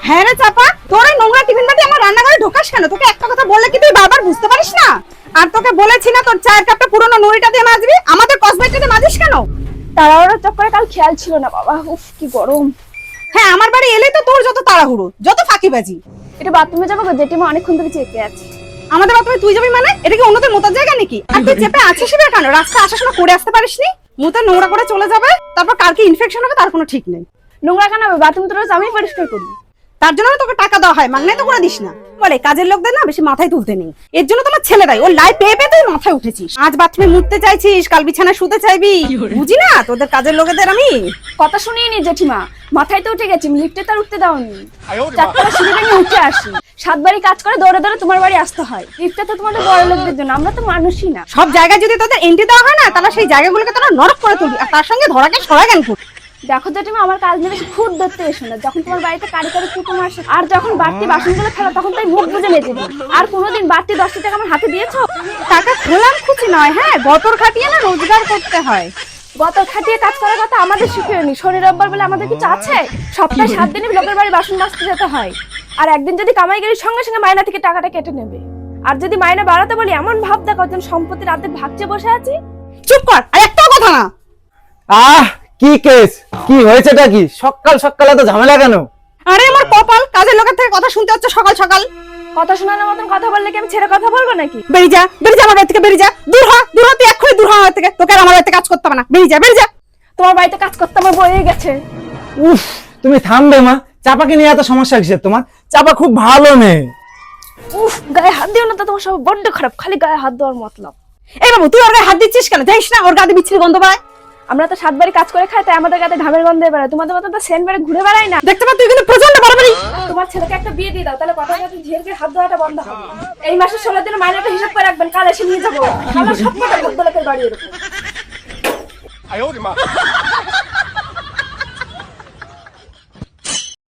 হ্যাঁ রে চাপা, তোর এই নোংরা টিফিন বাটি আমার রান্নাঘরে ঢোকাস কেন? তোকে একটা কথা বললে কি তুই বারবার বুঝতে পারিস না? আর তোকে বলেছি না তোর চায়ের কাপটা পুরনো নুড়িটা দিয়ে মাজবি, আমাদের কসমেটিক দিয়ে মাজিস কেন? তাড়াহুড়োর চক্করে কাল খেয়াল ছিল না বাবা, উফ কি গরম। হ্যাঁ, আমার বাড়ি এলেই তো তোর যত তাড়াহুড়ো, যত ফাঁকিবাজি। এটা বাথরুমে যাবো গো, জেঠিমা অনেকক্ষণ ধরে চেপে আছে। আমাদের বাথরুমে তুই যাবি মানে? এটা কি অন্যদের মোতার জায়গা নাকি? আর তুই চেপে আছিস না কেন? রাস্তা আসার সময় করে আসতে পারিসনি? মুতে নোংরা করে চলে যাবে, তারপর কার কি ইনফেকশন হবে তার কোনো ঠিক নেই। নোংরা কেন হবে? বাথরুম তো রোজ আমি পরিষ্কার করি। তার জন্য তোকে টাকা দেওয়া হয়, মাগনাই তো করে দিস না। বলে কাজের লোকদের না বেশি মাথায় তুলতে নেই, এর জন্য তোমার ছেলে দেয়। ও লাই পেয়ে পেয়ে তুই মাথায় উঠেছিস। আজ বাথরুমে মুততে চাইছিস, কাল বিছানায় শুতে চাইবি। বুঝি না তোদের কাজের লোকেদের আমি। কথা শুনিয়ে নি জেঠিমা, মাথায় তো উঠে গেছি, লিফটে তার উঠতে দাওনি। চারতলা সিঁড়ি ভেঙে উঠে আসি, 7 বাড়ি কাজ করে দৌড়ে দৌড়ে তোমার বাড়ি আসতে হয়। লিফটে তো তোমাদের বড় লোকদের জন্য, আমরা তো মানুষই না। সব জায়গায় যদি তোদের এন্ট্রি দেওয়া হয় না, তাহলে সেই জায়গাগুলোকে তোরা নরক করে তুলবি, আর তার সঙ্গে ধরাকে সরা জ্ঞান করবি। দেখো জেঠিমা, আমার কাজ নিয়ে বেশি খুদ ধরতে এসো না। যখন তোমার বাড়িতে কারি কারি কুটুম আসে আর যখন বাড়তি বাসনগুলো ফেলো, তখন তাই মুখ বুঝে মেজে দিই। আর কোনোদিন বাড়তি 10টা টাকা আমার হাতে দিয়েছো? টাকা খোলাম খুশি নয়, হ্যাঁ গতর খাটিয়ে না রোজগার করতে হয়। গত খাটিয়ে কাজ করার কথা আমাদের শিখিওনি। শনি রোববার বলে আমাদের কিছু আছে? সপ্তাহে 7 দিনই লোকের বাড়ি বাসন মাজতে যেতে হয়। আর একদিন যদি কামাই গেলে সঙ্গে সঙ্গে মাইনা থেকে টাকাটা কেটে নেবে। আর যদি মাইনা বাড়াতে বলি, এমন ভাব দেখো যেন সম্পত্তির অর্ধেক ভাগচে বসে আছি। চুপ কর, আর একটাও কথা না। কি কেস, কি হয়েছেটা কি? সকাল সকাল এত ঝামেলা কেন? আরে আমার কপাল, কাজের লোকের থেকে কথা শুনতে হচ্ছে সকাল সকাল। কথা শোনানোর মতন কথা বললে কি আমি ছেড়ে কথা বলবো নাকি? বেরিয়ে যা, বেরিয়ে যা আমার বাড়ি থেকে, বেরিয়ে যা। দূর হ, দূর হ, তুই এক্ষুনি দূর হ আমার থেকে। তোকে আর আমার বাড়িতে কাজ করতে হবে না, বেরিয়ে যা, বেরিয়ে যা। তোমার বাড়িতে কাজ করতে আমার বয়ে গেছে। উফ, তুমি থামবে মা। চাপাকে নিয়ে এত সমস্যা কিসের তোমার? চাপা খুব ভালো মেয়ে। উফ, গায়ে হাত দিও না তো, তোমার সব বড্ড খারাপ, খালি গায়ে হাত দেওয়ার মতলব। এই বাবু, তুই ওর গায়ে হাত দিচ্ছিস কেন? যাইস না, ওর গায়ে বিচ্ছিরি গন্ধ পায়। আমরা তো 7 বাড়ি কাজ করে খাই, তাই আমাদের গাতে ঘামের গন্ধে বেড়ায়। তোমাদের মতো তো সেন বেড়ে ঘুরে বেড়াই না। দেখতে পাচ্ছ তুই কিন্তু প্রচন্ড বাড়াবাড়ি। তোমার ছেলেকে একটা বিয়ে দিয়ে দাও, তাহলে কথা কাছে ঝিরকে হাত ধোয়াটা বন্ধ হবে। এই মাসে 16 দিনের মাইনেটা হিসাব করে রাখবেন, কাল এসে নিয়ে যাবো। কাল সব কটা ভদ্রলোকের বাড়ি এরকম।